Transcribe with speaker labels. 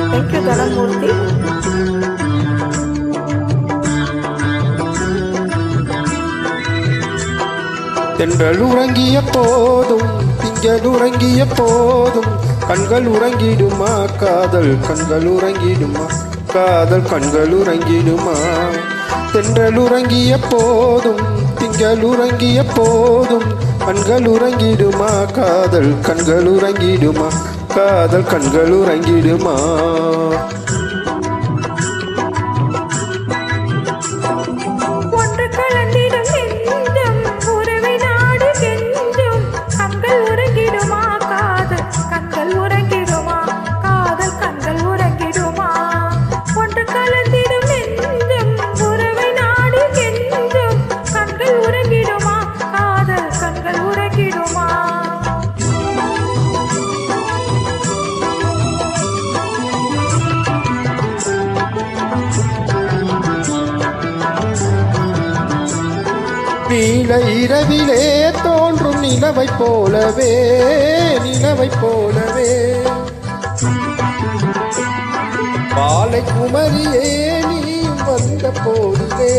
Speaker 1: Thank you, Dharamurthy.
Speaker 2: தென்றல் உறங்கிய போதும் திங்கள் உறங்கிய போதும் கண்கள் உறங்கிடுமா காதல் கண்கள் உறங்கிடுமா காதல் கண்கள் உறங்கிடுமா தென்றல் உறங்கிய போதும் திங்கள் உறங்கிய போதும் கண்கள் உறங்கிடுமா காதல் கண்கள் உறங்கிடுமா காதல் கண்கள் உறங்கிடுமா நீல இரவிலே தோன்றும் நிலவை போலவே நிலவை போலவே பாலை குமரியே நீ வந்த போதிலே